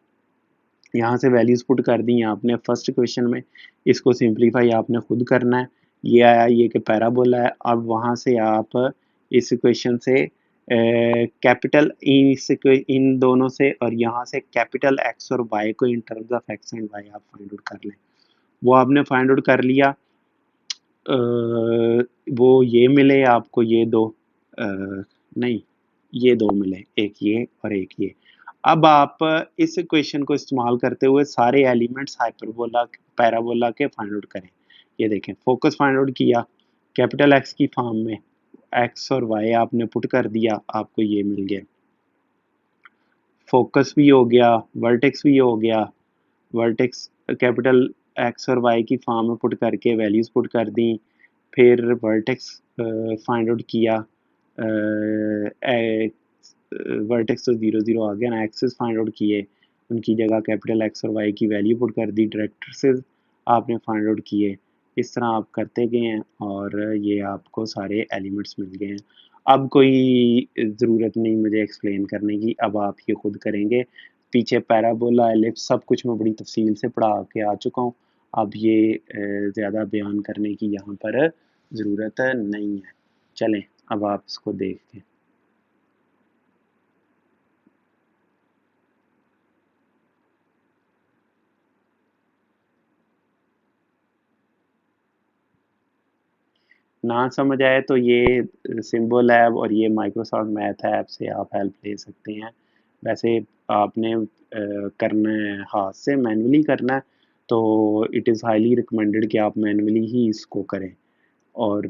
यहाँ से वैल्यूज पुट कर दी आपने फर्स्ट क्वेश्चन में। इसको सिंप्लीफाई आपने खुद करना है। ये आया ये कि पैराबोला है। अब वहाँ से आप इस इक्वेशन से कैपिटल इन दोनों से और यहाँ से कैपिटल एक्स और वाई को in terms of x and Y आप फाइंड आउट कर लें। वो आपने फाइंड आउट कर लिया। वो ये मिले आपको ये दो, नहीं ये दो मिले, एक ये और एक ये। अब आप इस इक्वेशन को इस्तेमाल करते हुए सारे एलिमेंट्स हाइपरबोला पैराबोला के फाइंड आउट करें। ये देखें फोकस फाइंड आउट किया कैपिटल एक्स की फॉर्म में, एक्स और वाई आपने पुट कर दिया, आपको ये मिल गया। फोकस भी हो गया, वर्टेक्स भी हो गया। वर्टेक्स कैपिटल एक्स और वाई की फॉर्म में पुट करके वैल्यूज पुट कर दी। फिर वर्टेक्स फाइंड आउट किया, वर्टेक्स तो 0 0 आ गया ना, एक्सेस फाइंड आउट किए, उनकी जगह कैपिटल एक्स और वाई की वैल्यू पुट कर दी, डायरेक्ट्रिसेस आपने फाइंड आउट किए। इस तरह आप करते गए हैं और ये आपको सारे एलिमेंट्स मिल गए हैं। अब कोई ज़रूरत नहीं मुझे एक्सप्लेन करने की, अब आप ये खुद करेंगे। पीछे पैराबोला एलिप्स सब कुछ मैं बड़ी तफसील से पढ़ा के आ चुका हूँ। अब ये ज़्यादा बयान करने की यहाँ पर ज़रूरत नहीं है। चलें अब आप इसको देखते हैं। ना समझ आए तो ये सिम्बो लैब और ये माइक्रोसॉफ्ट मैथ ऐप से आप हेल्प ले सकते हैं। वैसे आपने करना है हाथ से, मैनुअली करना है, तो इट इज़ हाईली रिकमेंडेड कि आप मैनुअली ही इसको करें। और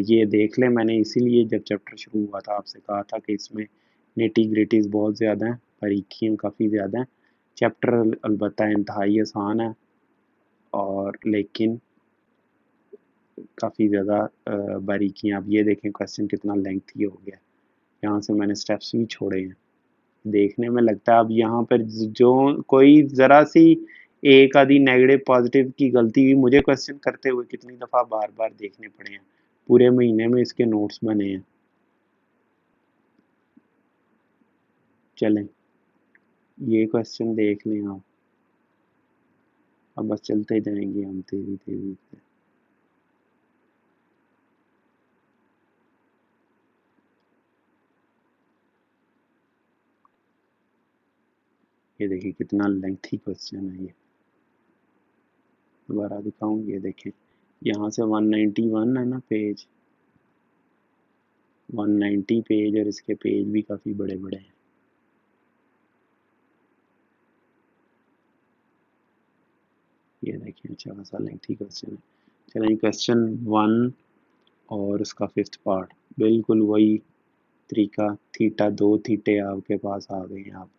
ये देख लें, मैंने इसीलिए जब चैप्टर शुरू हुआ था आपसे कहा था कि इसमें निटी ग्रिटीज़ बहुत ज़्यादा हैं, बारीकियाँ काफ़ी ज़्यादा हैं। चैप्टर अलबत्ता इंतहाई आसान है और लेकिन काफ़ी ज़्यादा बारीकियाँ। आप ये देखें क्वेश्चन कितना लेंथी हो गया। यहाँ से मैंने स्टेप्स भी छोड़े हैं। देखने में लगता है अब यहाँ पर जो कोई ज़रा सी एक आधी नेगेटिव पॉजिटिव की गलती हुई, मुझे क्वेश्चन करते हुए कितनी दफ़ा बार बार देखने पड़े हैं। पूरे महीने में इसके नोट्स बने हैं। चलें, ये क्वेश्चन देख लें आप। अब बस चलते जाएंगे हम तेजी तेजी से। ये देखिए कितना लेंथी क्वेश्चन है ये। दोबारा दिखाऊं, ये देखें यहाँ से 191 है ना पेज, 190 पेज, और इसके पेज भी काफ़ी बड़े बड़े हैं। ये देखिए अच्छा खासा लेंथी क्वेश्चन है। चलें, क्वेश्चन 1 और उसका 5th पार्ट, बिल्कुल वही तरीका। थीटा 2 थीटे आपके पास आ गए हैं। आप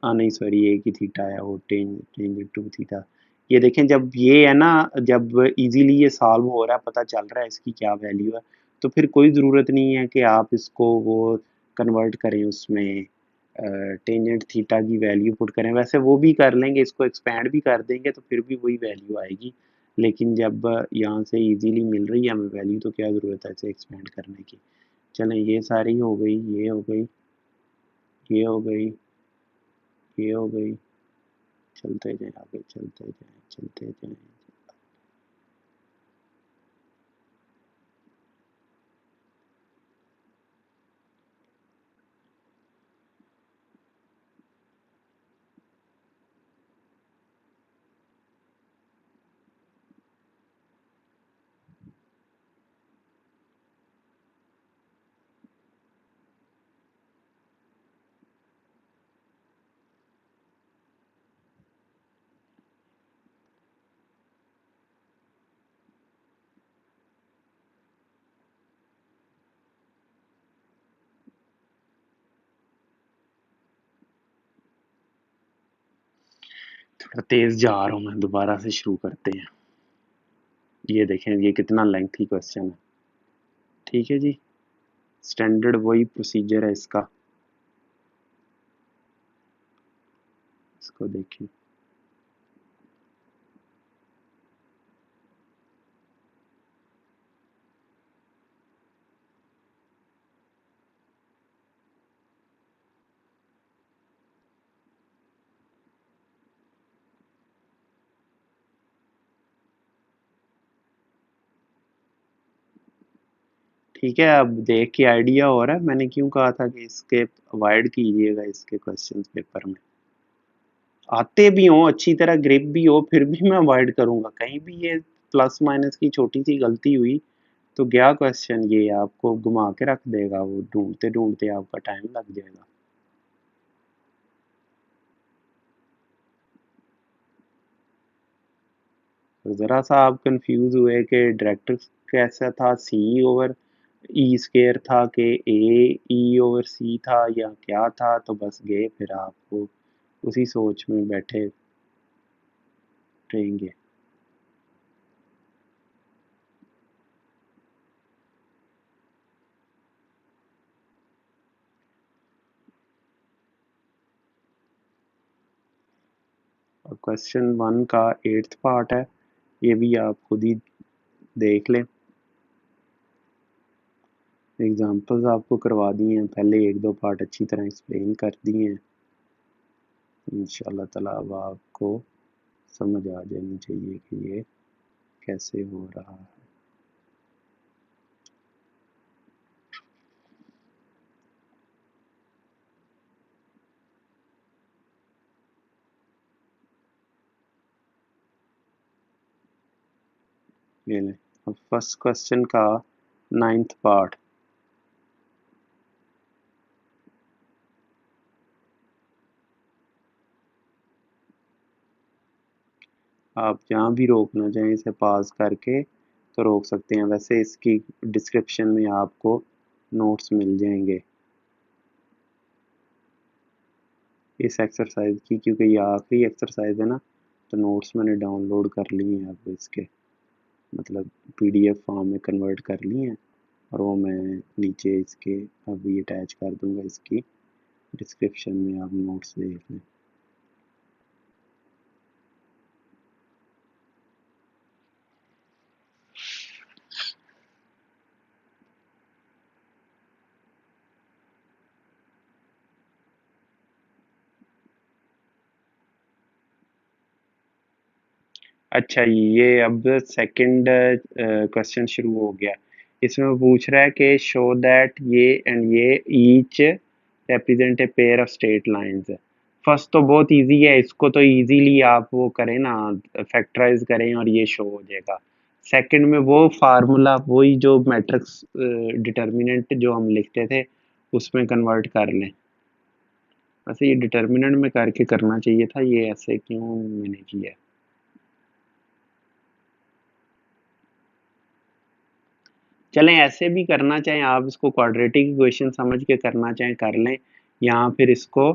नहीं सॉरी, एक ही थीटा है वो, टेंजेंट टू थीटा। ये देखें जब ये है ना, जब इजीली ये सॉल्व हो रहा है, पता चल रहा है इसकी क्या वैल्यू है, तो फिर कोई ज़रूरत नहीं है कि आप इसको वो कन्वर्ट करें उसमें, टेंजेंट थीटा की वैल्यू पुट करें। वैसे वो भी कर लेंगे, इसको एक्सपेंड भी कर देंगे तो फिर भी वही वैल्यू आएगी। लेकिन जब यहाँ से इजीली मिल रही है हमें वैल्यू, तो क्या ज़रूरत है इसे एक्सपेंड करने की। चलें, ये सारी हो गई, ये हो गई, ये हो गई, ये हो गई। चलते जाएं आगे, चलते जाएं, चलते जाएं। थोड़ा तेज जा रहा हूँ मैं, दोबारा से शुरू करते हैं। ये देखें ये कितना लेंथी क्वेश्चन है। ठीक है जी, स्टैंडर्ड वही प्रोसीजर है इसका। इसको देखें, ठीक है। अब देख के आइडिया हो रहा है मैंने क्यों कहा था कि इसके अवॉइड कीजिएगा इसके क्वेश्चंस पेपर में। आते भी हों, अच्छी तरह ग्रिप भी हो, फिर भी मैं अवॉइड करूंगा। कहीं भी ये प्लस माइनस की छोटी सी गलती हुई तो गया क्वेश्चन, ये आपको घुमा के रख देगा, वो ढूंढते ढूंढते आपका टाइम लग जाएगा। तो ज़रा सा आप कंफ्यूज हुए कि डायरेक्टर कैसा था, सी ओवर ई स्केयर था कि ए ई ओवर सी था या क्या था, तो बस गए फिर आपको उसी सोच में बैठे रहेंगे। और क्वेश्चन 1 का 8th पार्ट है, ये भी आप खुद ही देख लें। एग्जांपल्स आपको करवा दिए हैं, पहले एक दो पार्ट अच्छी तरह एक्सप्लेन कर दिए हैं। इंशाल्लाह ताला अब आपको समझ आ जानी चाहिए कि ये कैसे हो रहा है। ये लें, अब फर्स्ट क्वेश्चन का 9th पार्ट। आप जहाँ भी रोकना चाहें इसे पॉज करके तो रोक सकते हैं। वैसे इसकी डिस्क्रिप्शन में आपको नोट्स मिल जाएंगे इस एक्सरसाइज की, क्योंकि ये आखिरी एक्सरसाइज है ना, तो नोट्स मैंने डाउनलोड कर लिए हैं अब इसके, मतलब पीडीएफ फॉर्म में कन्वर्ट कर लिए हैं। और वो मैं नीचे इसके अभी अटैच कर दूंगा, इसकी डिस्क्रिप्शन में आप नोट्स देख लें। अच्छा, ये अब सेकंड क्वेश्चन शुरू हो गया। इसमें वो पूछ रहा है कि शो दैट ये एंड ये each represent a pair of straight lines. First तो बहुत इजी है, इसको तो इजीली आप वो करें ना, फैक्टराइज करें और ये शो हो जाएगा। सेकंड में वो फार्मूला, वही जो मैट्रिक्स डिटर्मिनेंट जो हम लिखते थे उसमें कन्वर्ट कर लें। वैसे ये डिटर्मिनेंट में करके करना चाहिए था, ये ऐसे क्यों मैंने किया। चलें ऐसे भी करना चाहें आप, इसको क्वाड्रेटिक इक्वेशन समझ के करना चाहें कर लें, या फिर इसको,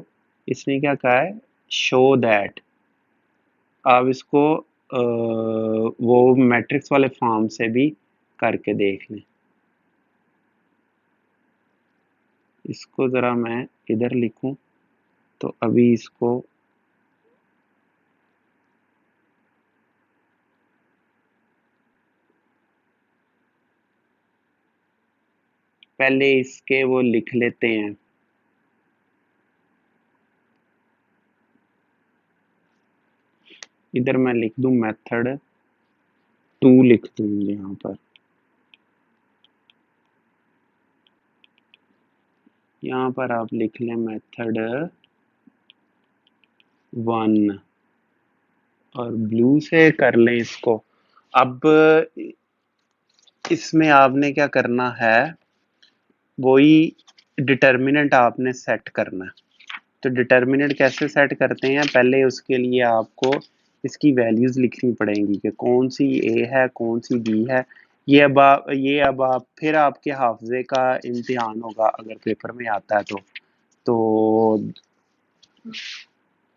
इसने क्या कहा है, शो दैट। आप इसको वो मैट्रिक्स वाले फॉर्म से भी करके देख लें। इसको ज़रा मैं इधर लिखूं, तो अभी इसको पहले इसके वो लिख लेते हैं। इधर मैं लिख दूं मेथड 2 लिख दूं यहाँ पर। यहाँ पर आप लिख लें मेथड 1 और ब्लू से कर लें इसको। अब इसमें आपने क्या करना है, वही डिटर्मिनेंट आपने सेट करना है। तो डिटर्मिनेंट कैसे सेट करते हैं, पहले उसके लिए आपको इसकी वैल्यूज लिखनी पड़ेंगी कि कौन सी ए है कौन सी बी है। ये अब आप फिर आपके हाफजे का इम्तिहान होगा अगर पेपर में आता है तो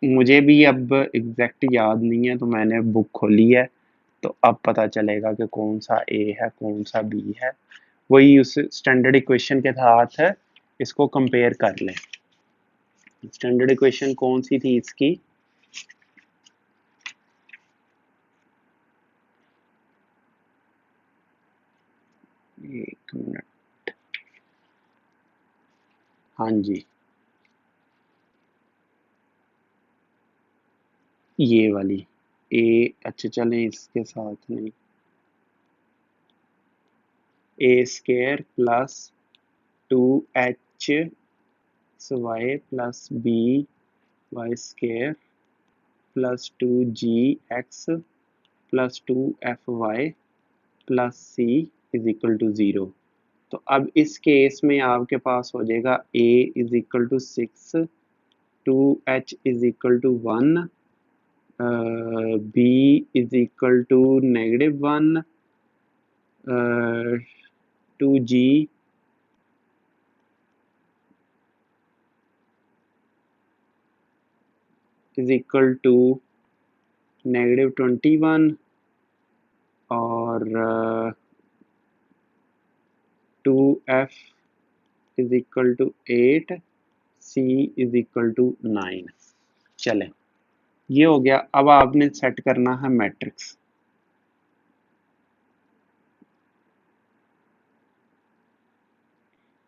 मुझे भी अब एग्जैक्ट याद नहीं है, तो मैंने बुक खोली है, तो अब पता चलेगा कि कौन सा ए है कौन सा बी है। वही उस स्टैंडर्ड इक्वेशन के साथ इसको कंपेयर कर लें। स्टैंडर्ड इक्वेशन कौन सी थी इसकी, एक मिनट, हाँ जी, ये वाली ए। अच्छा चलें इसके साथ नहीं, A square plus 2h Y plus B Y square plus 2gx plus 2fy plus C is equal to 0। तो अब इस केस में आपके पास हो जाएगा a is equal to 6, 2h is equal to 1, b is equal to -1, 2g is equal to -21 और 2f is equal to 8, c is equal to 9। चलें, ये हो गया। अब आपने सेट करना है मैट्रिक्स।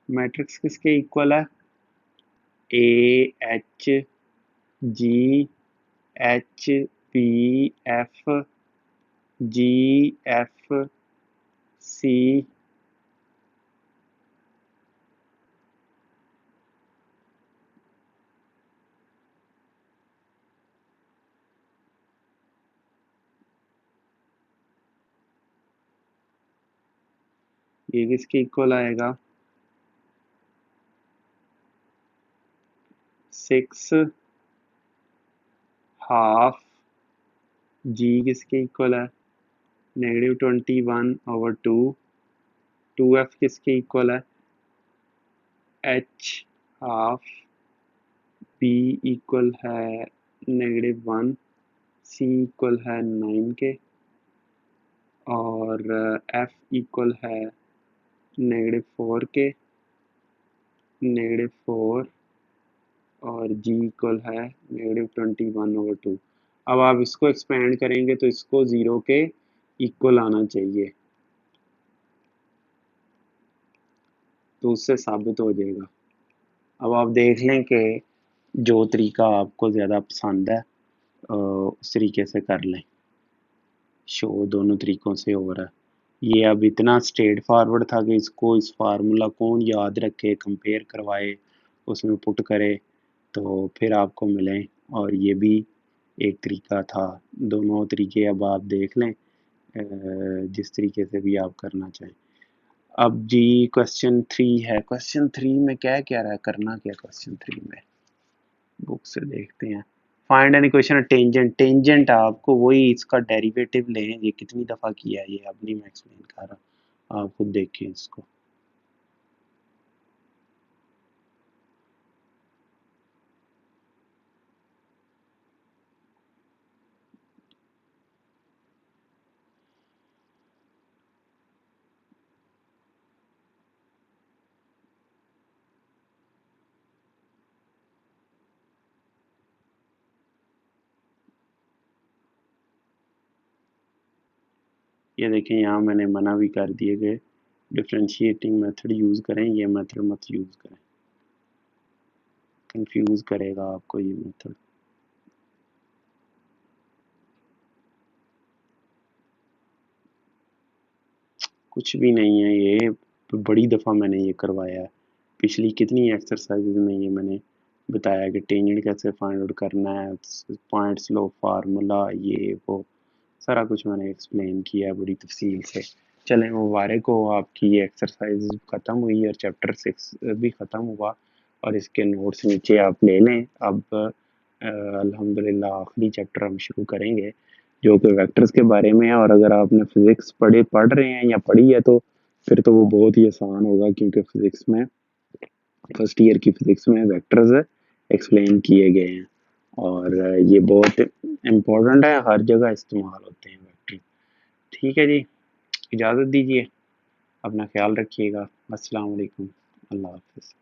मैट्रिक्स किसके इक्वल है, a h g h b f g f c ये किसके इक्वल आएगा, 6 हाफ जी किसके इक्वल है, -21/2, 2f किसके इक्वल है, h हाफ, b इक्वल है -1, c इक्वल है 9 के, और f इक्वल है -4 के -4 और g इक्वल है -21/2। अब आप इसको एक्सपेंड करेंगे तो इसको 0 के इक्वल आना चाहिए, तो उससे साबित हो जाएगा। अब आप देख लें कि जो तरीका आपको ज़्यादा पसंद है उस तरीके से कर लें। शो दोनों तरीक़ों से हो रहा है। ये अब इतना स्ट्रेट फॉरवर्ड था कि इसको इस फार्मूला कौन याद रखे, कंपेयर करवाए, उसमें पुट करे तो फिर आपको मिले। और ये भी एक तरीका था। दोनों तरीके अब आप देख लें जिस तरीके से भी आप करना चाहें। अब जी क्वेश्चन 3 है। क्वेश्चन 3 में क्या क्या रहा है, करना क्या क्वेश्चन 3 में, बुक से देखते हैं। Find an equation tangent. Tangent आपको वही इसका डेरिवेटिव लें। ये कितनी दफ़ा किया है, ये अब नहीं मैं एक्सप्लेन कर रहा, आप खुद देखें इसको। ये देखें, यहाँ मैंने मना भी कर दिए कि डिफरेंशिएटिंग मेथड यूज़ करें, ये मेथड मत यूज़ करें, कंफ्यूज करेगा आपको ये मेथड। कुछ भी नहीं है ये, बड़ी दफ़ा मैंने ये करवाया है। पिछली कितनी एक्सरसाइजेज में ये मैंने बताया कि टेंजेंट कैसे फाइंड आउट करना है, पॉइंट्स लो फार्मूला, ये वो सारा कुछ मैंने एक्सप्लेन किया है बड़ी तफसील से। चलें, मुबारक हो, आपकी ये एक्सरसाइज ख़त्म हुई और चैप्टर 6 भी ख़त्म हुआ और इसके नोट्स नीचे आप ले लें। अब अल्हम्दुलिल्लाह आखिरी चैप्टर हम शुरू करेंगे जो कि वेक्टर्स के बारे में है। और अगर आपने फिज़िक्स पढ़ रहे हैं या पढ़ी है तो फिर तो वो बहुत ही आसान होगा, क्योंकि फिज़िक्स में फर्स्ट ईयर की फिज़िक्स में वेक्टर्स एक्सप्लेन किए गए हैं और ये बहुत इम्पोर्टेंट है, हर जगह इस्तेमाल होते हैं वेक्टर। ठीक है जी, इजाज़त दीजिए, अपना ख्याल रखिएगा। अस्सलाम वालेकुम, अल्लाह हाफ़िज़।